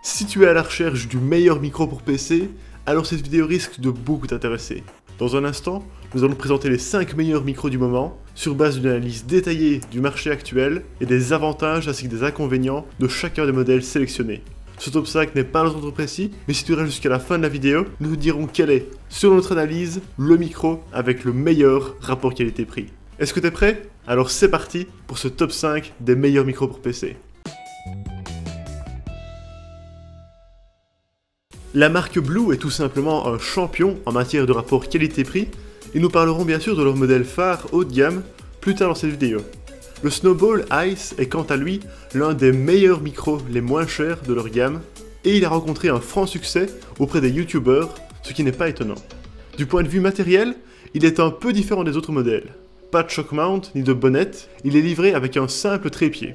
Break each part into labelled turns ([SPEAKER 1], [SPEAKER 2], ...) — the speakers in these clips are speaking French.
[SPEAKER 1] Si tu es à la recherche du meilleur micro pour PC, alors cette vidéo risque de beaucoup t'intéresser. Dans un instant, nous allons présenter les 5 meilleurs micros du moment, sur base d'une analyse détaillée du marché actuel et des avantages ainsi que des inconvénients de chacun des modèles sélectionnés. Ce top 5 n'est pas un ordre précis, mais si tu restes jusqu'à la fin de la vidéo, nous te dirons quel est, selon notre analyse, le micro avec le meilleur rapport qualité-prix. Est-ce que tu es prêt? Alors c'est parti pour ce top 5 des meilleurs micros pour PC. La marque Blue est tout simplement un champion en matière de rapport qualité-prix, et nous parlerons bien sûr de leur modèle phare haut de gamme plus tard dans cette vidéo. Le Snowball Ice est quant à lui l'un des meilleurs micros les moins chers de leur gamme, et il a rencontré un franc succès auprès des youtubeurs, ce qui n'est pas étonnant. Du point de vue matériel, il est un peu différent des autres modèles. Pas de shock mount ni de bonnette, il est livré avec un simple trépied.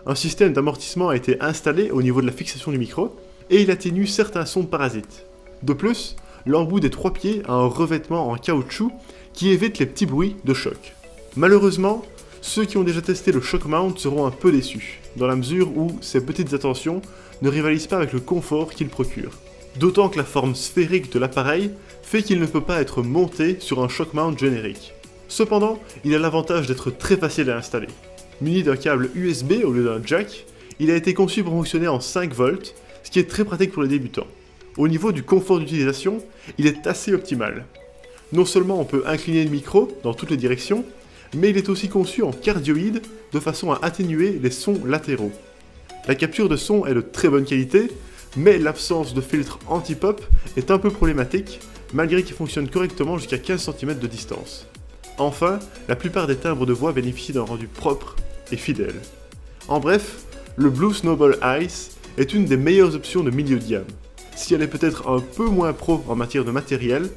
[SPEAKER 1] Un système d'amortissement a été installé au niveau de la fixation du micro, et il atténue certains sons parasites. De plus, l'embout des 3 pieds a un revêtement en caoutchouc qui évite les petits bruits de choc. Malheureusement, ceux qui ont déjà testé le shock mount seront un peu déçus, dans la mesure où ces petites attentions ne rivalisent pas avec le confort qu'il procure. D'autant que la forme sphérique de l'appareil fait qu'il ne peut pas être monté sur un shock mount générique. Cependant, il a l'avantage d'être très facile à installer. Muni d'un câble USB au lieu d'un jack, il a été conçu pour fonctionner en 5 volts, ce qui est très pratique pour les débutants. Au niveau du confort d'utilisation, il est assez optimal. Non seulement on peut incliner le micro dans toutes les directions, mais il est aussi conçu en cardioïde de façon à atténuer les sons latéraux. La capture de son est de très bonne qualité, mais l'absence de filtre anti-pop est un peu problématique, malgré qu'il fonctionne correctement jusqu'à 15 cm de distance. Enfin, la plupart des timbres de voix bénéficient d'un rendu propre et fidèle. En bref, le Blue Snowball Ice est une des meilleures options de milieu de gamme. Si elle est peut-être un peu moins pro en matière de matériel,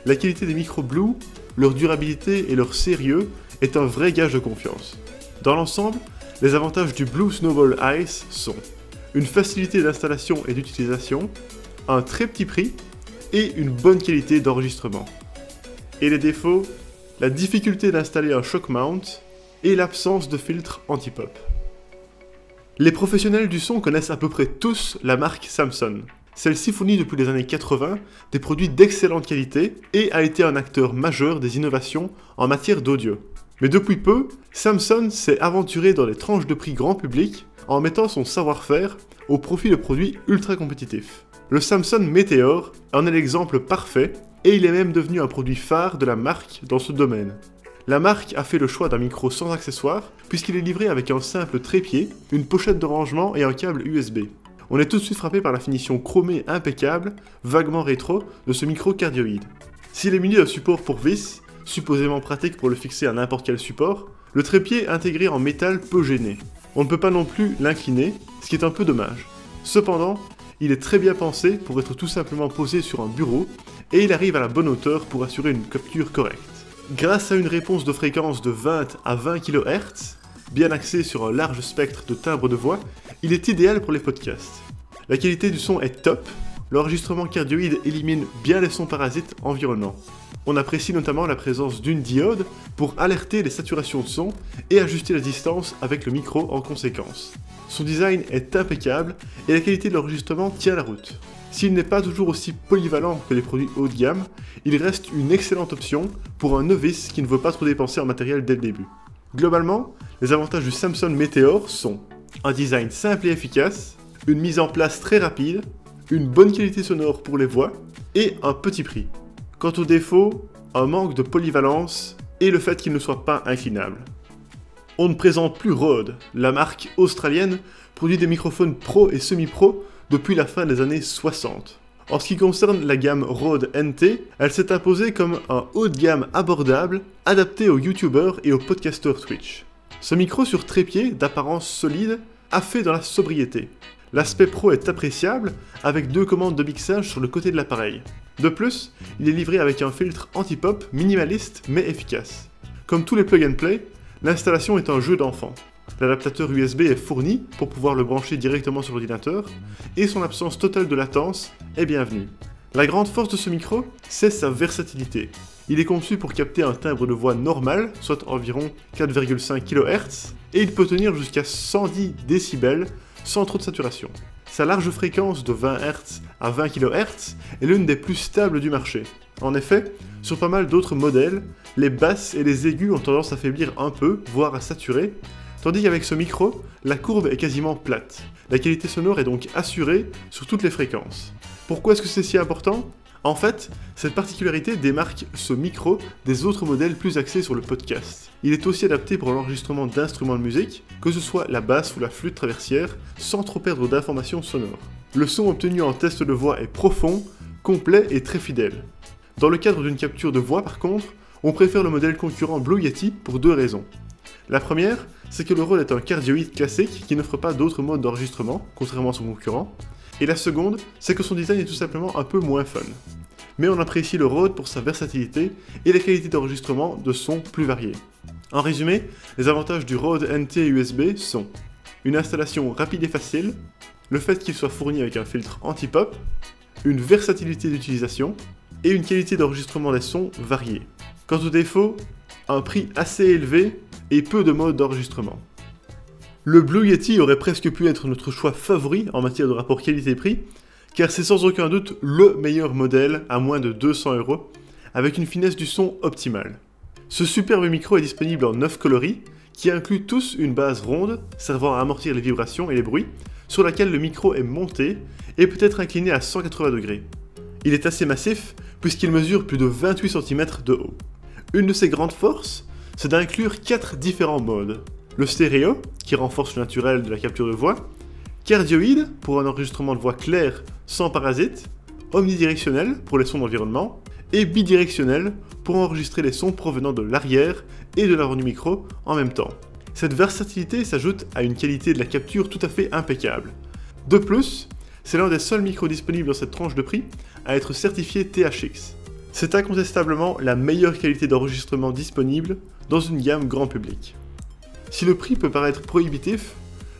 [SPEAKER 1] la qualité des micros Blue, leur durabilité et leur sérieux est un vrai gage de confiance. Dans l'ensemble, les avantages du Blue Snowball Ice sont une facilité d'installation et d'utilisation, un très petit prix et une bonne qualité d'enregistrement. Et les défauts? La difficulté d'installer un shock mount et l'absence de filtre anti-pop. Les professionnels du son connaissent à peu près tous la marque Samson. Celle-ci fournit depuis les années 80 des produits d'excellente qualité et a été un acteur majeur des innovations en matière d'audio. Mais depuis peu, Samson s'est aventuré dans les tranches de prix grand public en mettant son savoir-faire au profit de produits ultra compétitifs. Le Samson Meteor en est l'exemple parfait et il est même devenu un produit phare de la marque dans ce domaine. La marque a fait le choix d'un micro sans accessoires puisqu'il est livré avec un simple trépied, une pochette de rangement et un câble USB. On est tout de suite frappé par la finition chromée impeccable, vaguement rétro, de ce micro cardioïde. S'il est muni d'un support pour vis, supposément pratique pour le fixer à n'importe quel support, le trépied intégré en métal peut gêner. On ne peut pas non plus l'incliner, ce qui est un peu dommage. Cependant, il est très bien pensé pour être tout simplement posé sur un bureau, et il arrive à la bonne hauteur pour assurer une capture correcte. Grâce à une réponse de fréquence de 20 à 20 kHz, bien axée sur un large spectre de timbres de voix, il est idéal pour les podcasts. La qualité du son est top, l'enregistrement cardioïde élimine bien les sons parasites environnants. On apprécie notamment la présence d'une diode pour alerter les saturations de son et ajuster la distance avec le micro en conséquence. Son design est impeccable et la qualité de l'enregistrement tient la route. S'il n'est pas toujours aussi polyvalent que les produits haut de gamme, il reste une excellente option pour un novice qui ne veut pas trop dépenser en matériel dès le début. Globalement, les avantages du Samson Meteor sont un design simple et efficace, une mise en place très rapide, une bonne qualité sonore pour les voix et un petit prix. Quant aux défauts, un manque de polyvalence et le fait qu'il ne soit pas inclinable. On ne présente plus Rode, la marque australienne produit des microphones pro et semi-pro depuis la fin des années 60. En ce qui concerne la gamme Rode NT, elle s'est imposée comme un haut de gamme abordable, adapté aux youtubeurs et aux podcasteurs Twitch. Ce micro sur trépied, d'apparence solide, a fait dans la sobriété. L'aspect pro est appréciable, avec 2 commandes de mixage sur le côté de l'appareil. De plus, il est livré avec un filtre anti-pop minimaliste mais efficace. Comme tous les plug and play, l'installation est un jeu d'enfant. L'adaptateur USB est fourni pour pouvoir le brancher directement sur l'ordinateur, et son absence totale de latence est bienvenue. La grande force de ce micro, c'est sa versatilité. Il est conçu pour capter un timbre de voix normal, soit environ 4,5 kHz, et il peut tenir jusqu'à 110 décibels sans trop de saturation. Sa large fréquence de 20 Hz à 20 kHz est l'une des plus stables du marché. En effet, sur pas mal d'autres modèles, les basses et les aigus ont tendance à faiblir un peu, voire à saturer, tandis qu'avec ce micro, la courbe est quasiment plate. La qualité sonore est donc assurée sur toutes les fréquences. Pourquoi est-ce que c'est si important ? En fait, cette particularité démarque ce micro des autres modèles plus axés sur le podcast. Il est aussi adapté pour l'enregistrement d'instruments de musique, que ce soit la basse ou la flûte traversière, sans trop perdre d'informations sonores. Le son obtenu en test de voix est profond, complet et très fidèle. Dans le cadre d'une capture de voix par contre, on préfère le modèle concurrent Blue Yeti pour deux raisons. La première, c'est que le Rode est un cardioïde classique qui n'offre pas d'autres modes d'enregistrement, contrairement à son concurrent. Et la seconde, c'est que son design est tout simplement un peu moins fun. Mais on apprécie le Rode pour sa versatilité et la qualité d'enregistrement de son plus variée. En résumé, les avantages du Rode NT USB sont une installation rapide et facile, le fait qu'il soit fourni avec un filtre anti-pop, une versatilité d'utilisation et une qualité d'enregistrement des sons variée. Quant aux défauts, un prix assez élevé et peu de modes d'enregistrement. Le Blue Yeti aurait presque pu être notre choix favori en matière de rapport qualité-prix, car c'est sans aucun doute le meilleur modèle à moins de 200 €, avec une finesse du son optimale. Ce superbe micro est disponible en 9 coloris, qui incluent tous une base ronde, servant à amortir les vibrations et les bruits, sur laquelle le micro est monté et peut être incliné à 180 degrés. Il est assez massif, puisqu'il mesure plus de 28 cm de haut. Une de ses grandes forces, c'est d'inclure 4 différents modes. Le stéréo, qui renforce le naturel de la capture de voix, cardioïde, pour un enregistrement de voix clair sans parasites, omnidirectionnel, pour les sons d'environnement, et bidirectionnel, pour enregistrer les sons provenant de l'arrière et de l'avant du micro en même temps. Cette versatilité s'ajoute à une qualité de la capture tout à fait impeccable. De plus, c'est l'un des seuls micros disponibles dans cette tranche de prix à être certifié THX. C'est incontestablement la meilleure qualité d'enregistrement disponible dans une gamme grand public. Si le prix peut paraître prohibitif,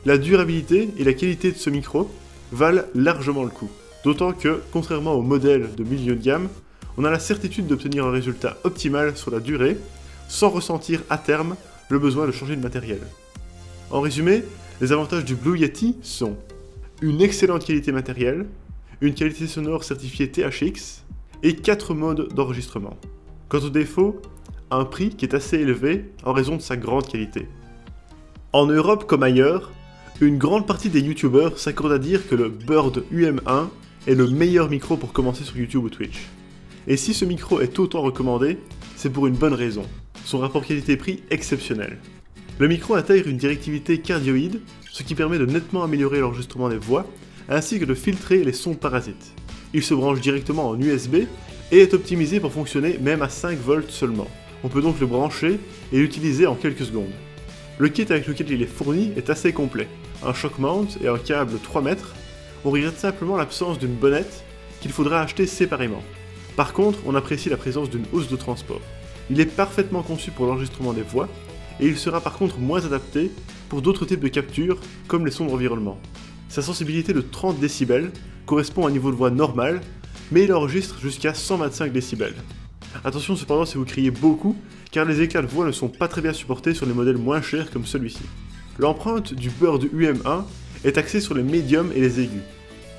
[SPEAKER 1] la durabilité et la qualité de ce micro valent largement le coup. D'autant que, contrairement aux modèles de milieu de gamme, on a la certitude d'obtenir un résultat optimal sur la durée, sans ressentir à terme le besoin de changer de matériel. En résumé, les avantages du Blue Yeti sont une excellente qualité matérielle, une qualité sonore certifiée THX et 4 modes d'enregistrement. Quant aux défauts, un prix qui est assez élevé en raison de sa grande qualité. En Europe comme ailleurs, une grande partie des youtubeurs s'accordent à dire que le Bird UM1 est le meilleur micro pour commencer sur YouTube ou Twitch. Et si ce micro est autant recommandé, c'est pour une bonne raison, son rapport qualité-prix exceptionnel. Le micro intègre une directivité cardioïde, ce qui permet de nettement améliorer l'enregistrement des voix, ainsi que de filtrer les sons parasites. Il se branche directement en USB et est optimisé pour fonctionner même à 5 volts seulement. On peut donc le brancher et l'utiliser en quelques secondes. Le kit avec lequel il est fourni est assez complet. Un shock mount et un câble 3 mètres. On regrette simplement l'absence d'une bonnette qu'il faudra acheter séparément. Par contre, on apprécie la présence d'une housse de transport. Il est parfaitement conçu pour l'enregistrement des voix, et il sera par contre moins adapté pour d'autres types de captures, comme les sons d'environnement. Sa sensibilité de 30 décibels correspond à un niveau de voix normal, mais il enregistre jusqu'à 125 décibels. Attention cependant si vous criez beaucoup, car les éclats de voix ne sont pas très bien supportés sur les modèles moins chers comme celui-ci. L'empreinte du Bird UM1 est axée sur les médiums et les aigus.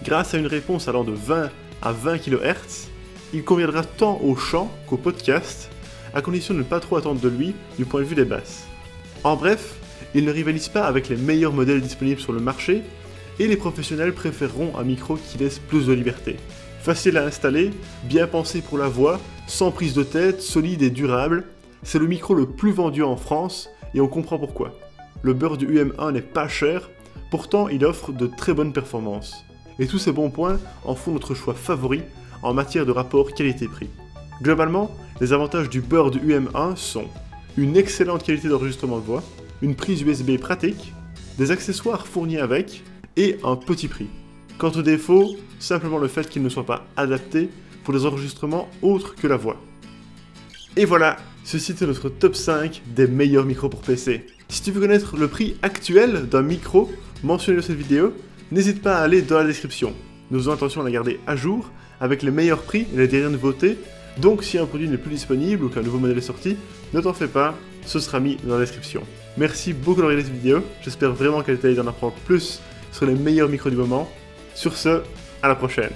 [SPEAKER 1] Grâce à une réponse allant de 20 à 20 kHz, il conviendra tant au chant qu'au podcast, à condition de ne pas trop attendre de lui du point de vue des basses. En bref, il ne rivalise pas avec les meilleurs modèles disponibles sur le marché, et les professionnels préféreront un micro qui laisse plus de liberté. Facile à installer, bien pensé pour la voix, sans prise de tête, solide et durable, c'est le micro le plus vendu en France, et on comprend pourquoi. Le Bird UM1 n'est pas cher, pourtant il offre de très bonnes performances. Et tous ces bons points en font notre choix favori en matière de rapport qualité-prix. Globalement, les avantages du Bird UM1 sont une excellente qualité d'enregistrement de voix, une prise USB pratique, des accessoires fournis avec, et un petit prix. Quant aux défauts, simplement le fait qu'il ne soit pas adapté pour des enregistrements autres que la voix. Et voilà, ceci est notre top 5 des meilleurs micros pour PC. Si tu veux connaître le prix actuel d'un micro mentionné dans cette vidéo, n'hésite pas à aller dans la description. Nous avons intention de la garder à jour, avec les meilleurs prix et les dernières nouveautés, donc si un produit n'est plus disponible ou qu'un nouveau modèle est sorti, ne t'en fais pas, ce sera mis dans la description. Merci beaucoup d'avoir regardé cette vidéo, j'espère vraiment qu'elle t'a aidé d'en apprendre plus sur les meilleurs micros du moment, Sur ce, à la prochaine.